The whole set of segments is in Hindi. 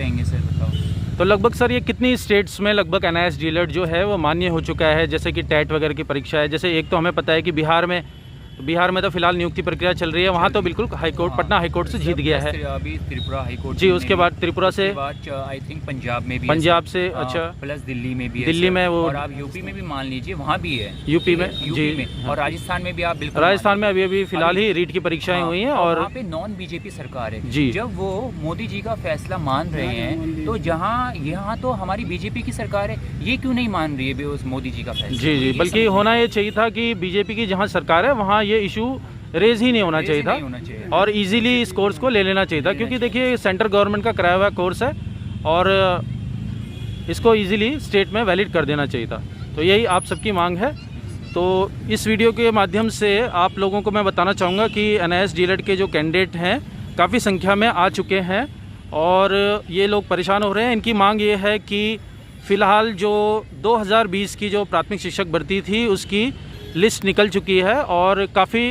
रहेंगे सर, बताओ। तो लगभग सर ये कितनी स्टेट्स में लगभग NIS डीएलएड जो है वो मान्य हो चुका है, जैसे कि टेट वगैरह की परीक्षा है? जैसे एक तो हमें पता है कि बिहार में तो फिलहाल नियुक्ति प्रक्रिया चल रही है, वहाँ तो बिल्कुल हाईकोर्ट, पटना हाईकोर्ट से जीत गया है अभी त्रिपुरा हाईकोर्ट जी, उसके बाद त्रिपुरा से, आई थिंक पंजाब में भी, पंजाब से, अच्छा, प्लस दिल्ली में भी है, दिल्ली में वो, और आप यूपी में भी मान लीजिए वहाँ भी है, यूपी में जी, और राजस्थान में भी आप बिल्कुल, राजस्थान में अभी फिलहाल ही रीट की परीक्षाएं हुई हैं और वहाँ पे नॉन बीजेपी सरकार है जी। जब वो मोदी जी का फैसला मान रहे हैं तो जहाँ यहाँ तो हमारी बीजेपी की सरकार है, ये क्यों नहीं मान रही है उस मोदी जी का फैसला? जी जी, बल्कि होना ये चाहिए था कि बीजेपी की जहाँ सरकार है वहाँ ये इशू रेज ही नहीं होना चाहिए था और इजीली इस कोर्स को ले लेना चाहिए था, क्योंकि देखिए सेंट्रल गवर्नमेंट का कराया हुआ कोर्स है और इसको इजीली स्टेट में वैलिड कर देना चाहिए था। तो यही आप सबकी मांग है। तो इस वीडियो के माध्यम से आप लोगों को मैं बताना चाहूँगा कि NIS डीएलएड के जो कैंडिडेट हैं काफ़ी संख्या में आ चुके हैं और ये लोग परेशान हो रहे हैं। इनकी मांग ये है कि फ़िलहाल जो 2020 की जो प्राथमिक शिक्षक भर्ती थी उसकी लिस्ट निकल चुकी है और काफ़ी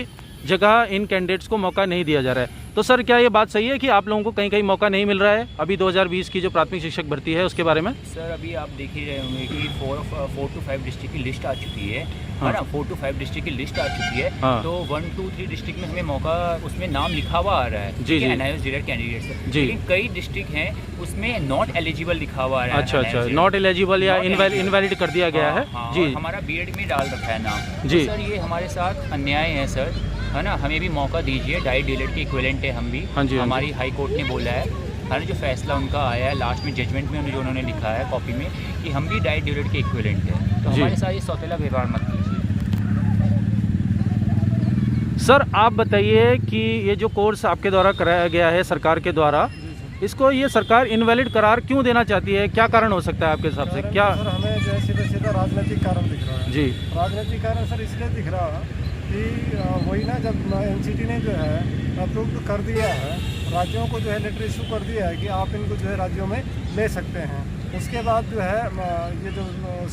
जगह इन कैंडिडेट्स को मौका नहीं दिया जा रहा है। तो सर क्या ये बात सही है कि आप लोगों को कहीं कहीं मौका नहीं मिल रहा है अभी 2020 की जो प्राथमिक शिक्षक भर्ती है उसके बारे में? सर अभी आप देख ही रहे होंगे कि 4 to 5 डिस्ट्रिक्ट की लिस्ट आ चुकी है, हाँ। ना, 4 to 5 डिस्ट्रिक्ट की लिस्ट आ चुकी है, हाँ। तो 1, 2, 3 डिस्ट्रिक्ट में हमें मौका, उसमें नाम लिखा हुआ आ रहा है जी जी, NIS डीएलएड कैंडिडेट से, जी। लेकिन कई डिस्ट्रिक्ट हैं उसमें नॉट एलिजिबल लिखा हुआ आ रहा है। अच्छा, नॉट एलिजिबल या इनवैलिड कर दिया गया है जी, हमारा बीएड में डाल रखा है नाम जी। सर ये हमारे साथ अन्याय है सर, है ना, हमें भी मौका दीजिए, डाई डीएलएड के इक्विवेलेंट है हम भी। हाँ जी, हमारी हाई कोर्ट ने बोला है, जो फैसला उनका आया है लास्ट में जजमेंट में उन्होंने लिखा है कॉपी में कि हम भी डाई डीएलएड के इक्विवेलेंट है, तो हमारे साथ ये सौतेला व्यवहार मत कीजिए। सर आप बताइए कि ये जो कोर्स आपके द्वारा कराया गया है सरकार के द्वारा, इसको ये सरकार इनवैलिड करार क्यों देना चाहती है? क्या कारण हो सकता है आपके हिसाब से? क्या सर हमें जो है सीधा राजनीतिक कारण दिख रहा है जी, राजनीतिक कारण सर इसलिए दिख रहा है कि वही ना, जब NCT ने जो है अप्रूव कर दिया है, राज्यों को जो है लेटर इशू कर दिया है कि आप इनको जो है राज्यों में ले सकते हैं, उसके बाद जो है ये जो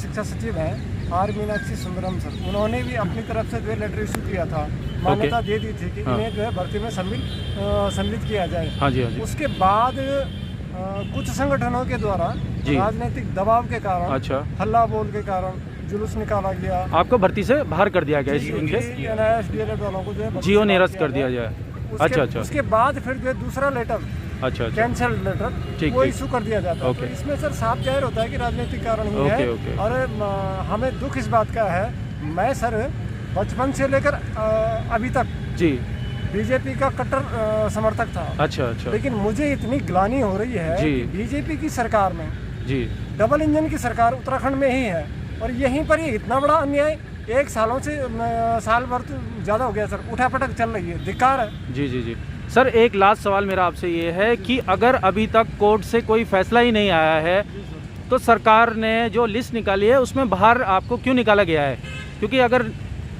शिक्षा सचिव हैं R मीनाक्षी सुंदरम सर, उन्होंने भी अपनी तरफ से जो है लेटर इशू किया था, मान्यता दे दी थी कि इन्हें जो है भर्ती में सम्मिलित किया जाए। हाँ जी, हाँ जी। उसके बाद कुछ संगठनों के द्वारा राजनीतिक दबाव के कारण, अच्छा, हल्ला बोल के कारण जुलूस निकाला गया, आपको भर्ती से बाहर कर दिया गया इनके NIS डीएलएड वालों को जो है जियो निरस्त कर दिया जाए। अच्छा, उसके बाद फिर जो है दूसरा लेटर, अच्छा, कैंसल लेटर वो इशू कर दिया जाता है। तो इसमें सर साफ जाहिर होता है कि राजनीतिक कारण ही है। और हमें दुख इस बात का है, मैं सर बचपन से लेकर अभी तक जी बीजेपी का कट्टर समर्थक था। अच्छा, लेकिन मुझे इतनी ग्लानि हो रही है कि बीजेपी की सरकार में जी डबल इंजन की सरकार उत्तराखंड में ही है और यहीं पर ये इतना बड़ा अन्याय एक साल भर तो ज़्यादा हो गया सर, उठापटक चल रही है, धिक्कार है। जी जी जी सर, एक लास्ट सवाल मेरा आपसे ये है कि अगर अभी तक कोर्ट से कोई फैसला ही नहीं आया है तो सरकार ने जो लिस्ट निकाली है उसमें बाहर आपको क्यों निकाला गया है? क्योंकि अगर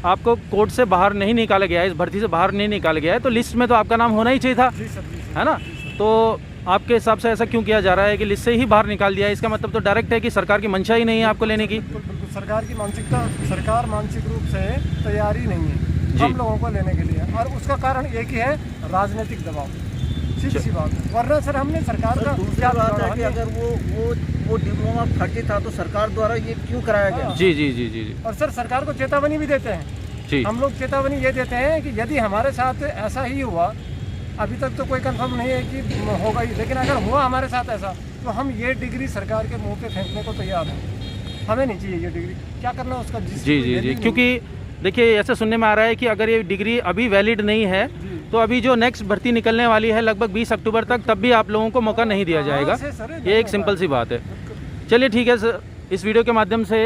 आपको कोर्ट से बाहर नहीं निकाला गया है, इस भर्ती से बाहर नहीं निकाला गया है, तो लिस्ट में तो आपका नाम होना ही चाहिए था, है ना? तो आपके हिसाब से ऐसा क्यों किया जा रहा है कि लिस्ट से ही बाहर निकाल दिया है? इसका मतलब तो डायरेक्ट है कि सरकार की मंशा ही नहीं है आपको लेने की। सरकार की मानसिकता, सरकार मानसिक रूप से तैयारी नहीं है हम लोगों को लेने के लिए, और उसका कारण एक ही है, राजनीतिक दबाव, सीधी सी बात है। वरना सर हमने सरकार का क्या बात है कि अगर वो डिप्लोमा फर्जी था तो सरकार द्वारा ये क्यों कराया गया? जी जी जी जी। और सर सरकार को चेतावनी भी देते हैं, हम लोग चेतावनी ये देते हैं कि यदि हमारे साथ ऐसा ही हुआ, अभी तक तो कोई कंफर्म नहीं है कि होगा ही, लेकिन अगर हुआ हमारे साथ ऐसा तो हम ये डिग्री सरकार के मुंह पे फेंकने को तैयार हैं। हमें नहीं चाहिए ये डिग्री, क्या करना उसका? जी जी जी, क्योंकि देखिए ऐसा सुनने में आ रहा है कि अगर ये डिग्री अभी वैलिड नहीं है तो अभी जो नेक्स्ट भर्ती निकलने वाली है लगभग 20 अक्टूबर तक, तब भी आप लोगों को मौका नहीं दिया जाएगा। ये एक सिंपल सी बात है। चलिए ठीक है सर, इस वीडियो के माध्यम से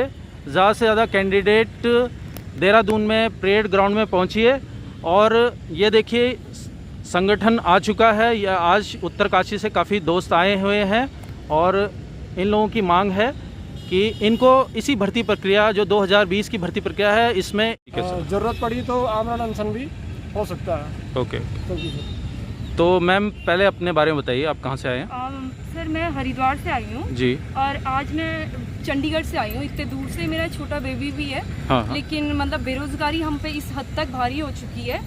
ज़्यादा से ज़्यादा कैंडिडेट देहरादून में परेड ग्राउंड में पहुँचिए और ये देखिए संगठन आ चुका है। या आज उत्तरकाशी से काफ़ी दोस्त आए हुए हैं और इन लोगों की मांग है कि इनको इसी भर्ती प्रक्रिया, जो 2020 की भर्ती प्रक्रिया है, इसमें ज़रूरत पड़ी तो आमरण अनशन भी हो सकता है। ओके, तो मैम पहले अपने बारे में बताइए, आप कहाँ से आए हैं? सर मैं हरिद्वार से आई हूँ जी, और आज मैं चंडीगढ़ से आई हूँ। इतने दूर से मेरा छोटा बेबी भी है। हाँ। लेकिन मतलब बेरोजगारी हम पे इस हद तक भारी हो चुकी है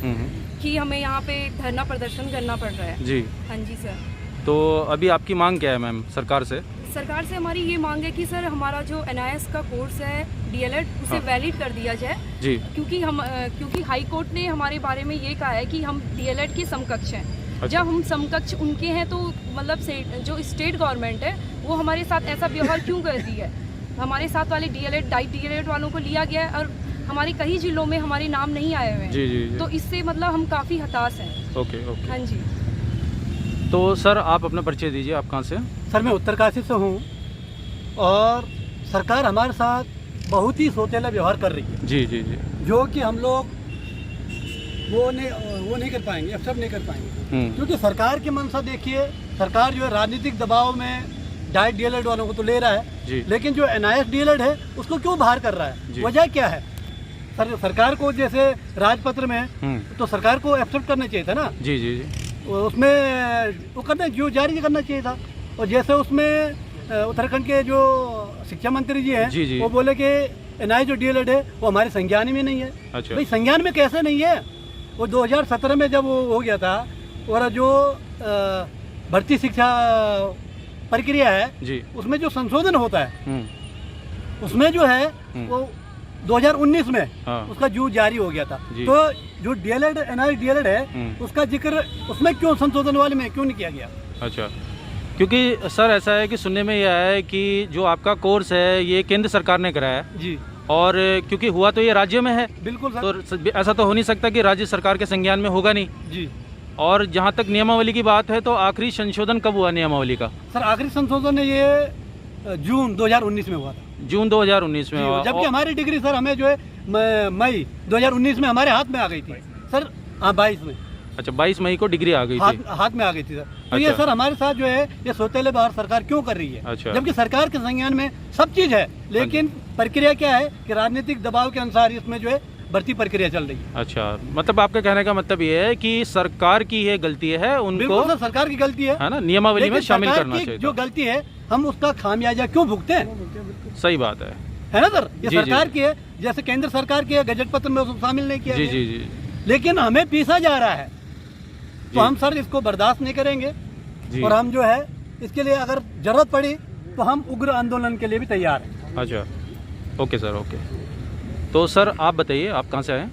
कि हमें यहाँ पे धरना प्रदर्शन करना पड़ रहा है। जी हाँ जी सर। तो अभी आपकी मांग क्या है मैम सरकार से? सरकार से हमारी ये मांग है कि सर हमारा जो NIS का कोर्स है DLED उसे वैलिड कर दिया जाए जी। क्योंकि हाई कोर्ट ने हमारे बारे में ये कहा है कि हम DLED के समकक्ष हैं। अच्छा। जब हम समकक्ष उनके हैं तो मतलब जो स्टेट गवर्नमेंट है वो हमारे साथ ऐसा व्यवहार क्यों कर रही है? हमारे साथ वाले DLED डाइट DLED वालों को लिया गया है और हमारे कई जिलों में हमारे नाम नहीं आए हुए हैं। जी, जी, जी। तो इससे मतलब हम काफ़ी हताश हैं। ओके। हाँ जी। तो सर आप अपना परिचय दीजिए, आप कहाँ से? सर मैं उत्तरकाशी से हूँ और सरकार हमारे साथ बहुत ही सौतेला व्यवहार कर रही है। जी जी जी। जो कि हम लोग वो नहीं कर पाएंगे, एक्सेप्ट नहीं कर पाएंगे। क्योंकि सरकार की मंशा देखिए, सरकार जो है राजनीतिक दबाव में डाइट DLED वालों को तो ले रहा है, लेकिन जो NIS DLED है उसको क्यों बाहर कर रहा है? वजह क्या है? सरकार को जैसे राजपत्र में तो सरकार को एक्सेप्ट करना चाहिए था ना। जी जी जी। उसमें वो करना जो जारी करना चाहिए था। और जैसे उसमें उत्तराखंड के जो शिक्षा मंत्री जी हैं वो बोले कि NIS जो DLED है वो हमारे संज्ञान में नहीं है। अच्छा। भाई संज्ञान में कैसे नहीं है? वो 2017 में जब वो हो गया था और जो भर्ती शिक्षा प्रक्रिया है जी, उसमें जो संशोधन होता है उसमें जो है वो 2019 में उसका जो जारी हो गया था। तो जो DLED NIS DLED है उसका जिक्र उसमें क्यों संशोधन वाले में क्यों नहीं किया गया? अच्छा, क्योंकि सर ऐसा है कि सुनने में यह है कि जो आपका कोर्स है ये केंद्र सरकार ने कराया है जी, और क्योंकि हुआ तो ये राज्य में है। बिल्कुल सर। तो ऐसा तो हो नहीं सकता कि राज्य सरकार के संज्ञान में होगा नहीं जी। और जहाँ तक नियमावली की बात है तो आखिरी संशोधन कब हुआ नियमावली का? सर आखिरी संशोधन ये जून 2019 में हुआ था। जून 2019 में हुआ, जबकि हमारी डिग्री सर हमें जो है मई 2019 में हमारे हाथ में आ गई थी सर। हाँ 22 में। अच्छा, 22 मई को डिग्री आ गई थी, हाथ में आ गई थी सर। तो ये सर हमारे साथ जो है ये सौतेले बाहर सरकार क्यों कर रही है? अच्छा। जबकि सरकार के संज्ञान में सब चीज है, लेकिन प्रक्रिया क्या है कि राजनीतिक दबाव के अनुसार इसमें जो है भर्ती प्रक्रिया चल रही है। अच्छा, मतलब आपका कहने का मतलब ये है कि सरकार की ये गलती है, उनको सर सरकार की गलती है ना नियमावली में शामिल करना चाहिए। जो गलती है हम उसका खामियाजा क्यों भुगते हैं? सही बात है ना सर? ये सरकार की है, जैसे केंद्र सरकार की है, गजट पत्र में उसको शामिल नहीं किया गया, लेकिन हमें पीसा जा रहा है। तो हम सर इसको बर्दाश्त नहीं करेंगे और हम जो है इसके लिए अगर जरूरत पड़ी तो हम उग्र आंदोलन के लिए भी तैयार हैं। अच्छा, ओके सर, ओके। तो सर आप बताइए, आप कहाँ से आए?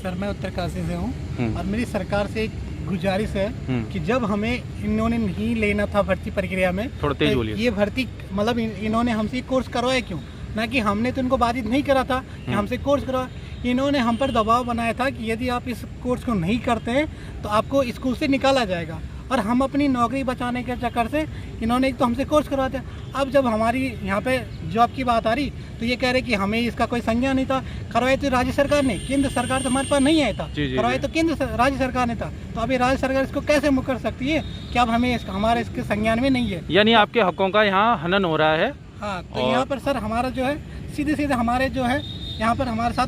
सर मैं उत्तरकाशी से हूँ और मेरी सरकार से एक गुजारिश है कि जब हमें इन्होंने नहीं लेना था भर्ती प्रक्रिया में, थोड़ा तेज बोलिए। ये भर्ती मतलब इन्होंने हमसे कोर्स करवाया क्यों? ना कि हमने तो इनको बाधित नहीं करा था कि हमसे कोर्स करवा। इन्होंने हम पर दबाव बनाया था कि यदि आप इस कोर्स को नहीं करते हैं तो आपको स्कूल से निकाला जाएगा, और हम अपनी नौकरी बचाने के चक्कर से इन्होंने एक तो हमसे कोर्स करवाते हैं। अब जब हमारी यहाँ पे जॉब की बात आ रही तो ये कह रहे कि हमें इसका कोई संज्ञान नहीं था। करवाए तो राज्य सरकार ने, केंद्र सरकार तो हमारे पास नहीं आया था। करवाए तो राज्य सरकार ने था। तो अभी राज्य सरकार इसको कैसे मुकर सकती है कि अब हमें हमारे इसके संज्ञान में नहीं है? यानी आपके हकों का यहाँ हनन हो रहा है। हाँ, तो यहाँ पर सर हमारा जो है सीधे हमारे जो है यहाँ पर हमारे साथ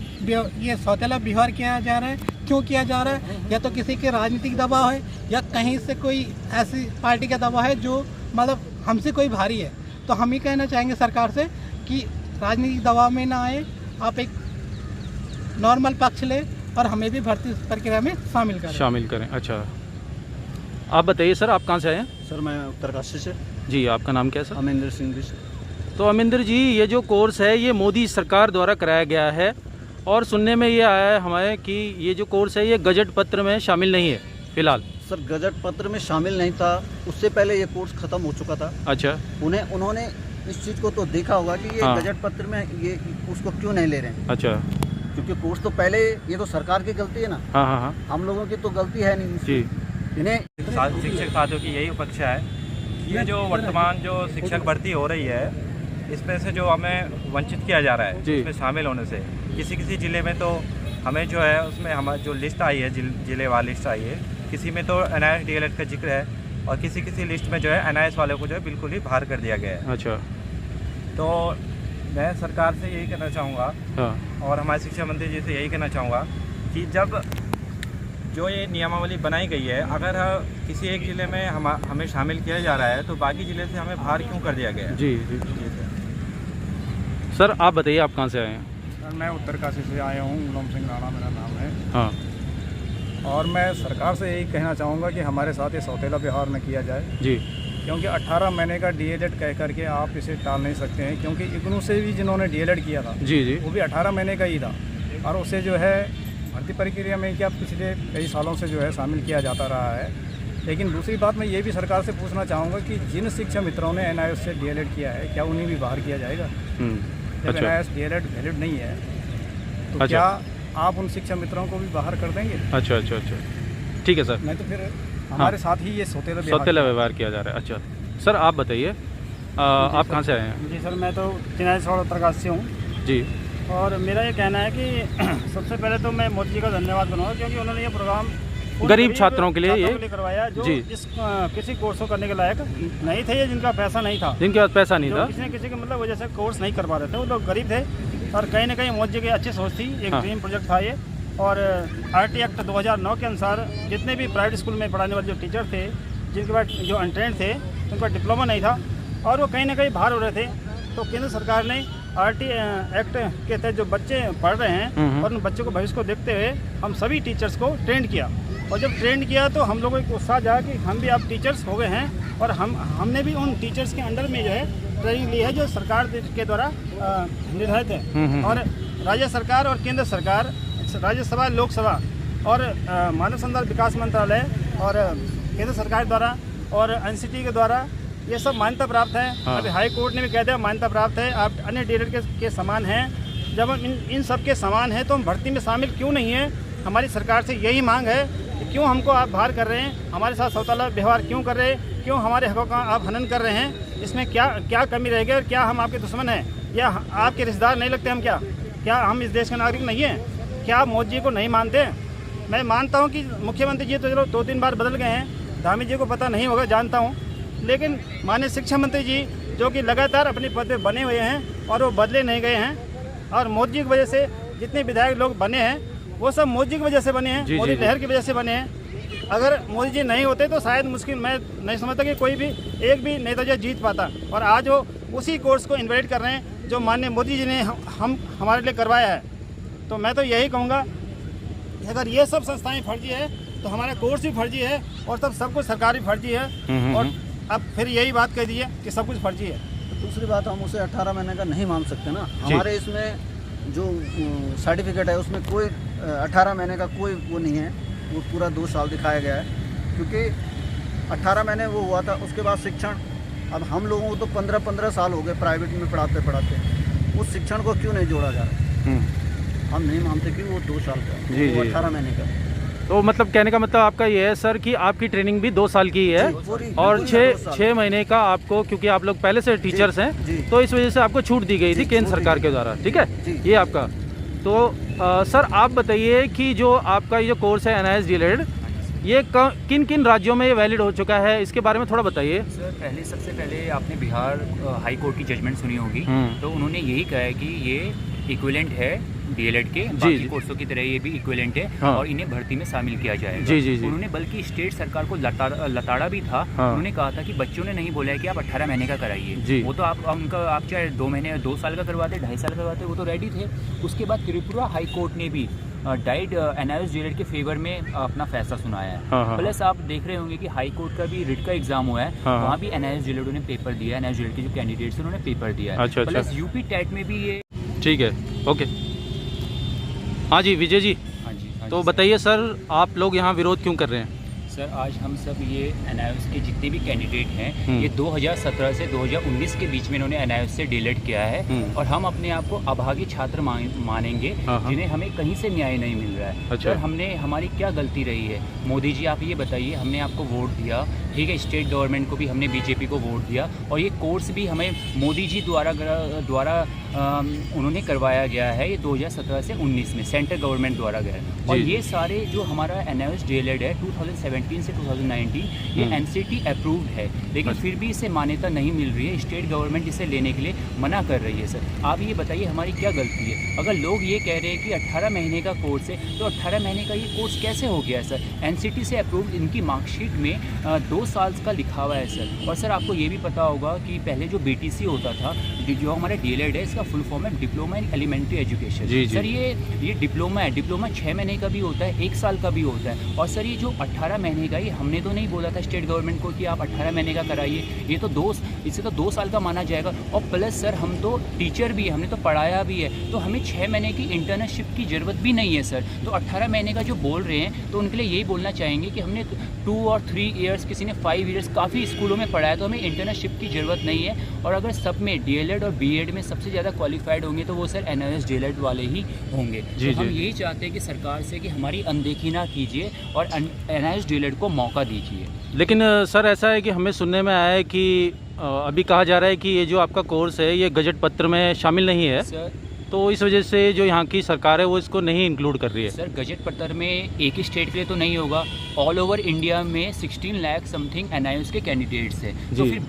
ये सौतेला व्यवहार किया जा रहा है। क्यों किया जा रहा है? या तो किसी के राजनीतिक दबाव है या कहीं से कोई ऐसी पार्टी का दबाव है जो मतलब हमसे कोई भारी है। तो हम ही कहना चाहेंगे सरकार से कि राजनीतिक दबाव में ना आए, आप एक नॉर्मल पक्ष ले और हमें भी भर्ती प्रक्रिया में शामिल करें। अच्छा, आप बताइए सर, आप कहाँ से आए हैं? सर मैं उत्तरकाशी से। जी, आपका नाम क्या है सर? अमिंदर सिंह जी। तो अमिंदर जी, ये जो कोर्स है ये मोदी सरकार द्वारा कराया गया है और सुनने में ये आया है हमें कि ये जो कोर्स है ये गजट पत्र में शामिल नहीं है फिलहाल। सर गजट पत्र में शामिल नहीं था, उससे पहले ये कोर्स खत्म हो चुका था। अच्छा। उन्होंने इस चीज़ को तो देखा होगा कि ये गजट पत्र में ये उसको क्यों नहीं ले रहे हैं। अच्छा, क्योंकि कोर्स तो पहले, ये तो सरकार की गलती है ना। हाँ, हम लोगों की तो गलती है नहीं जी। इन्हें शिक्षक साथियों की यही अपेक्षा है। ये जो वर्तमान जो शिक्षक भर्ती हो रही है इसमें से जो हमें वंचित किया जा रहा है इसमें शामिल होने से, किसी ज़िले में तो हमें जो है उसमें हमारी जो लिस्ट आई है ज़िले वाली लिस्ट आई है, किसी में तो NIS DLED का जिक्र है और किसी लिस्ट में जो है NIS वालों को जो है बिल्कुल ही बाहर कर दिया गया है। अच्छा, तो मैं सरकार से यही कहना चाहूँगा और हमारे शिक्षा मंत्री जी से यही कहना चाहूँगा कि जब जो ये नियमावली बनाई गई है, अगर किसी एक ज़िले में हमें शामिल किया जा रहा है तो बाकी ज़िले से हमें बाहर क्यों कर दिया गया है? जी। सर आप बताइए, आप कहाँ से आए हैं? सर मैं उत्तरकाशी से आया हूँ, गुलाम सिंह राणा मेरा नाम है। हाँ। और मैं सरकार से यही कहना चाहूँगा कि हमारे साथ ये सौतेला व्यवहार न किया जाए जी, क्योंकि 18 महीने का डीएलएड कह करके आप इसे टाल नहीं सकते हैं, क्योंकि इग्नू से भी जिन्होंने डीएलएड किया था जी जी वो भी 18 महीने का ही था, और उसे जो है भर्ती प्रक्रिया में क्या पिछले कई सालों से जो है शामिल किया जाता रहा है। लेकिन दूसरी बात मैं ये भी सरकार से पूछना चाहूँगा कि जिन शिक्षा मित्रों ने NIOS से डीएलएड किया है, क्या उन्हें भी बाहर किया जाएगा? जब NIOS डीएलएड वैलिड नहीं है तो क्या आप उन शिक्षा मित्रों को भी बाहर कर देंगे? अच्छा अच्छा अच्छा, ठीक है सर। नहीं तो फिर हमारे साथ ही ये सौतेला व्यवहार किया जा रहा है। अच्छा सर, आप बताइए आप कहाँ से आए हैं? जी सर, मैं तो चिनाई सौड़ उत्तरकाशी से हूँ जी, और मेरा ये कहना है कि सबसे पहले तो मैं मोदी जी का धन्यवाद करूँगा, क्योंकि उन्होंने ये प्रोग्राम गरीब छात्रों के लिए ये करवाया जो जी इस किसी कोर्स को करने के लायक नहीं थे, ये जिनका पैसा नहीं था, जिनके पास पैसा नहीं था, किसी के मतलब वजह से कोर्स नहीं कर पा रहे थे, वो लोग गरीब थे। और कहीं ना कहीं मोदी जी की अच्छी सोच थी, एक ड्रीम प्रोजेक्ट था ये। और RT एक्ट 2009 के अनुसार जितने भी प्राइवेट स्कूल में पढ़ाने वाले जो टीचर थे, जिनके पास जो अनट्रेंड थे, उनके पास डिप्लोमा नहीं था और वो कहीं ना कहीं बाहर हो रहे थे, तो केंद्र सरकार ने RT एक्ट के तहत जो बच्चे पढ़ रहे हैं और उन बच्चों को भविष्य को देखते हुए हम सभी टीचर्स को ट्रेंड किया। और जब ट्रेंड किया तो हम लोगों को उत्साह जागा कि हम भी अब टीचर्स हो गए हैं, और हमने भी उन टीचर्स के अंडर में जो है ट्रेनिंग ली है जो सरकार के द्वारा निर्धारित है। और राज्य सरकार और केंद्र सरकार, राज्यसभा, लोकसभा और मानव संसाधन विकास मंत्रालय और केंद्र सरकार द्वारा और NCT के द्वारा ये सब मान्यता प्राप्त है। अभी हाई कोर्ट ने भी कह दिया मान्यता प्राप्त है, आप अन्य डीएलएड के समान हैं। जब हम इन सब के समान हैं तो हम भर्ती में शामिल क्यों नहीं है? हमारी सरकार से यही मांग है कि क्यों हमको आप बाहर कर रहे हैं, हमारे साथ सौतेला व्यवहार क्यों कर रहे हैं, क्यों हमारे हकों का आप हनन कर रहे हैं? इसमें क्या कमी रहेगी? और क्या हम आपके दुश्मन हैं या आपके रिश्तेदार नहीं लगते? हम क्या हम इस देश के नागरिक नहीं हैं? क्या आप मोदी जी को नहीं मानते हैं? मैं मानता हूं कि मुख्यमंत्री जी तो चलो 2-3 बार बदल गए हैं, धामी जी को पता नहीं होगा, जानता हूं, लेकिन माननीय शिक्षा मंत्री जी जो कि लगातार अपने पद पे बने हुए हैं और वो बदले नहीं गए हैं। और मोदी जी की वजह से जितने विधायक लोग बने हैं वो सब मोदी जी की वजह से बने हैं, मोदी लहर की वजह से बने हैं। अगर मोदी जी नहीं होते तो शायद मुश्किल, मैं नहीं समझता कि कोई भी एक भी नेता जो जीत पाता। और आज वो उसी कोर्स को इन्वाइट कर रहे हैं जो माननीय मोदी जी ने हमारे लिए करवाया है। तो मैं तो यही कहूँगा, अगर ये सब संस्थाएं फर्जी है तो हमारा कोर्स भी फर्जी है और सब कुछ सरकार भी फर्जी है। और अब फिर यही बात कह दी है कि सब कुछ फर्जी है। तो दूसरी बात, हम उसे 18 महीने का नहीं मान सकते ना। हमारे इसमें जो सर्टिफिकेट है उसमें कोई 18 महीने का कोई वो नहीं है, वो पूरा 2 साल दिखाया गया है, क्योंकि 18 महीने वो हुआ था। उसके बाद शिक्षण, अब हम लोगों को तो 15-15 साल हो गए प्राइवेट में पढ़ाते, उस शिक्षण को क्यों नहीं जोड़ा जा रहा? हम नहीं मानते कि वो 2 साल का, वो 18 महीने का। तो मतलब कहने का मतलब आपका ये है सर कि आपकी ट्रेनिंग भी 2 साल की है और 6 महीने का आपको, क्योंकि आप लोग पहले से टीचर्स हैं तो इस वजह से आपको छूट दी गई थी केंद्र सरकार के द्वारा, ठीक है, ये आपका। तो सर आप बताइए कि जो आपका ये जो कोर्स है NIOS डीएलएड, ये किन किन राज्यों में ये वैलिड हो चुका है, इसके बारे में थोड़ा बताइए। सर सबसे पहले आपने बिहार हाई कोर्ट की जजमेंट सुनी होगी, तो उन्होंने यही कहा है कि ये इक्विवेलेंट है डीएलएड के, बाकी कोर्सों की तरह ये भी इक्विवेलेंट है और इन्हें भर्ती में शामिल किया जाएगा। उन्होंने बल्कि स्टेट सरकार को लताड़ा भी था। उन्होंने कहा था कि बच्चों ने नहीं बोला है कि आप 18 महीने का कराइए, वो तो आप चाहे 2 महीने 2 साल का करवाते, 2.5 साल करवाते, वो तो रेडी थे। उसके बाद त्रिपुरा हाई कोर्ट ने भी डाइट NIOS डीएलएड के फेवर में अपना फैसला सुनाया है। प्लस आप देख रहे होंगे कि हाई कोर्ट का भी रिट का एग्जाम हुआ है, वहाँ भी NIOS डीएलएड ने पेपर दिया है, NIOS डीएलएड के जो कैंडिडेट्स उन्होंने पेपर दिया है। प्लस यूपी टेट में भी ये ठीक है, ओके। हाँ जी विजय जी, तो बताइए सर, आप लोग यहाँ विरोध क्यों कर रहे हैं? सर आज हम सब ये NIOS के जितने भी कैंडिडेट हैं, ये 2017 से 2019 के बीच में इन्होंने NIOS से डीएलएड किया है और हम अपने आप को अभागी छात्र मानेंगे जिन्हें हमें कहीं से न्याय नहीं मिल रहा है। अच्छा। सर हमारी क्या गलती रही है? मोदी जी आप ये बताइए, हमने आपको वोट दिया, ठीक है, स्टेट गवर्नमेंट को भी हमने बीजेपी को वोट दिया और ये कोर्स भी हमें मोदी जी द्वारा उन्होंने करवाया गया है, ये 2017 से 19 में सेंट्रल गवर्नमेंट द्वारा गया है। और ये सारे जो हमारा NIOS डीएलएड है 2017 से 2019 ये NCT अप्रूव्ड है, लेकिन फिर भी इसे मान्यता नहीं मिल रही है। स्टेट गवर्नमेंट इसे लेने के लिए मना कर रही है। सर आप ये बताइए हमारी क्या गलती है? अगर लोग ये कह रहे हैं कि 18 महीने का कोर्स है तो 18 महीने का ये कोर्स कैसे हो गया है? सर NCT से अप्रूव्ड, इनकी मार्कशीट में 2 साल का लिखा हुआ है सर। और सर आपको ये भी पता होगा कि पहले जो BTC होता था, जो हमारा डीएलएड है, इसका फुल फॉर्म है diploma in elementary education. Sir ये डिप्लोमा है, डिप्लोमा 6 महीने का भी होता है, 1 साल का भी होता है। और सर ये जो 18 महीने महीने का, ये हमने तो नहीं बोला था स्टेट गवर्नमेंट को कि आप 18 महीने का कराइए, ये तो इससे तो 2 साल का माना जाएगा। और प्लस सर हम तो टीचर भी है, हमने तो पढ़ाया भी है, तो हमें 6 महीने की इंटर्नशिप की ज़रूरत भी नहीं है सर। तो 18 महीने का जो बोल रहे हैं तो उनके लिए यही बोलना चाहेंगे कि हमने 2 और 3 ईयर्स, किसी ने 5 ईयर्स काफ़ी स्कूलों में पढ़ाया, तो हमें इंटर्नशिप की ज़रूरत नहीं है। और अगर सब में DLED और BEd में सबसे ज़्यादा क्वालिफाइड होंगे तो वो सर NIOS DLED वाले ही होंगे। तो हम यही चाहते हैं कि सरकार से कि हमारी अनदेखी ना कीजिए और NIOS DLED को मौका दीजिए। लेकिन सर ऐसा है कि हमें सुनने में आया है कि अभी कहा जा रहा है कि ये जो आपका कोर्स है ये गजट पत्र में शामिल नहीं है सर, तो इस वजह से जो यहाँ की सरकार है वो इसको नहीं इंक्लूड कर रही है। सर गजट पत्र में एक ही स्टेट के लिए तो नहीं होगा, ऑल ओवर इंडिया में 16 लाख समथिंग NIOS के कैंडिडेट्स हैं। तो फिर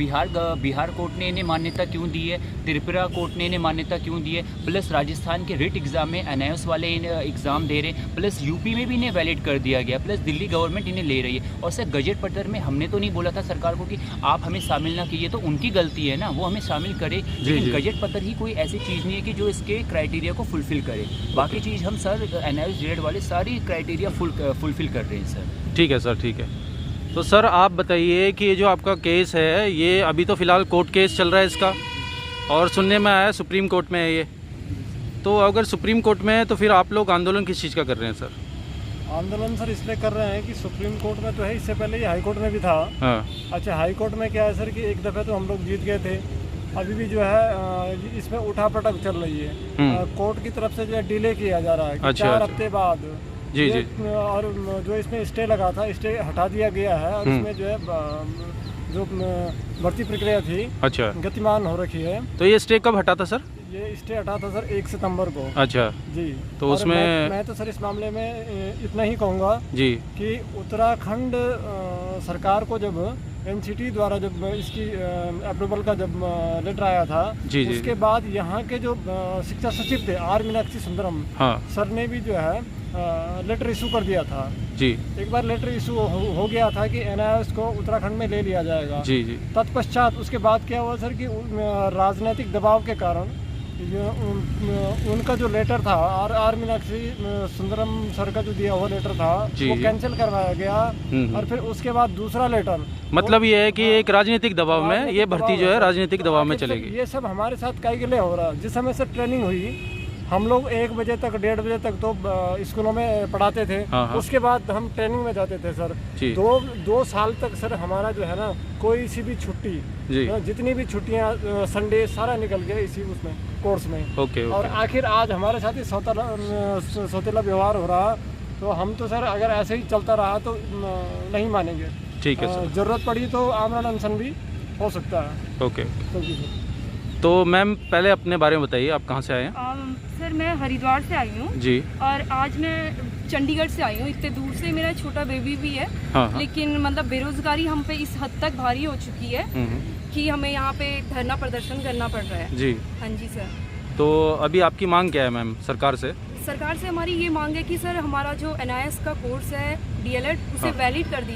बिहार कोर्ट ने इन्हें मान्यता क्यों दी है, त्रिपुरा कोर्ट ने इन्हें मान्यता क्यों दी है, प्लस राजस्थान के रिट एग्ज़ाम में NIOS वाले इन्हें एग्ज़ाम दे रहे हैं, प्लस यूपी में भी इन्हें वैलिड कर दिया गया, प्लस दिल्ली गवर्नमेंट इन्हें ले रही है। और सर गजट पत्र में हमने तो नहीं बोला था सरकार को कि आप हमें शामिल ना कीजिए, तो उनकी गलती है ना, वो हमें शामिल करे। लेकिन गजट पत्र ही कोई ऐसी चीज़ नहीं है कि जो इसके क्राइटेरिया को फुलफिल करे। बाकी चीज़ हम सर NIOS DLED वाले सारी क्राइटेरिया फुलफिल कर रहे हैं सर। ठीक है सर, ठीक है। तो सर आप बताइए कि ये जो आपका केस है ये अभी तो फ़िलहाल कोर्ट केस चल रहा है इसका, और सुनने में आया सुप्रीम कोर्ट में है ये, तो अगर सुप्रीम कोर्ट में है तो फिर आप लोग आंदोलन किस चीज़ का कर रहे हैं सर? आंदोलन सर इसलिए कर रहे हैं कि सुप्रीम कोर्ट में तो है, इससे पहले ये हाई कोर्ट में भी था। हाँ। अच्छा, हाई कोर्ट में क्या है सर कि एक दफ़े तो हम लोग जीत गए थे, अभी भी जो है इसमें उठापटक चल रही है। कोर्ट की तरफ से जो है डिले किया जा रहा है कि 4 हफ्ते बाद जी। और जो इसमें स्टे लगा था, स्टे हटा दिया गया है, और इसमें जो है जो भर्ती प्रक्रिया थी अच्छा गतिमान हो रखी है। तो ये स्टे कब हटा था सर? ये स्टे हटा था सर 1 सितंबर को। अच्छा जी। तो उसमें मैं तो सर इस मामले में इतना ही कहूँगा जी कि उत्तराखंड सरकार को जब NCT द्वारा जब इसकी अप्रूवल का जब लेटर आया था, उसके बाद यहाँ के जो शिक्षा सचिव थे R मीनाक्षी सुंदरम सर ने भी जो है लेटर इशू कर दिया था जी। एक बार लेटर इशू हो गया था कि NIOS को उत्तराखंड में ले लिया जाएगा जी। तत्पश्चात उसके बाद क्या हुआ सर कि राजनीतिक दबाव के कारण उनका जो लेटर था R मीनाक्षी सुंदरम सर का जो दिया हुआ लेटर था वो कैंसिल करवाया गया। और फिर उसके बाद दूसरा लेटर, मतलब ये है कि एक राजनीतिक दबाव में ये भर्ती जो है राजनीतिक दबाव में चलेगी। ये सब हमारे साथ काहे के लिए हो रहा है? जिस समय से ट्रेनिंग हुई हम लोग 1 बजे तक 1:30 बजे तक तो स्कूलों में पढ़ाते थे। उसके बाद हम ट्रेनिंग में जाते थे सर। 2 साल तक सर हमारा जो है ना कोई सी भी छुट्टी, जितनी भी छुट्टियां संडे सारा निकल गया इसी उसमें कोर्स में। और आखिर आज हमारे साथ ही सौतेला व्यवहार हो रहा। तो हम तो सर अगर ऐसे ही चलता रहा तो नहीं मानेंगे। ठीक है सर। जरूरत पड़ी तो आमरण अनशन भी हो सकता है। ओके। तो मैम पहले अपने बारे में बताइए, आप कहाँ से आए हैं? सर मैं हरिद्वार से आई हूँ जी। और आज मैं चंडीगढ़ से आई हूँ। इतने दूर से मेरा छोटा बेबी भी है। लेकिन मतलब बेरोजगारी हम पे इस हद तक भारी हो चुकी है कि हमें यहाँ पे धरना प्रदर्शन करना पड़ रहा है। जी हाँ जी सर। तो अभी आपकी मांग क्या है मैम सरकार से? सरकार से हमारी ये मांग है कि सर हमारा जो NIOS का कोर्स है DLED उसे वैलिड कर दिया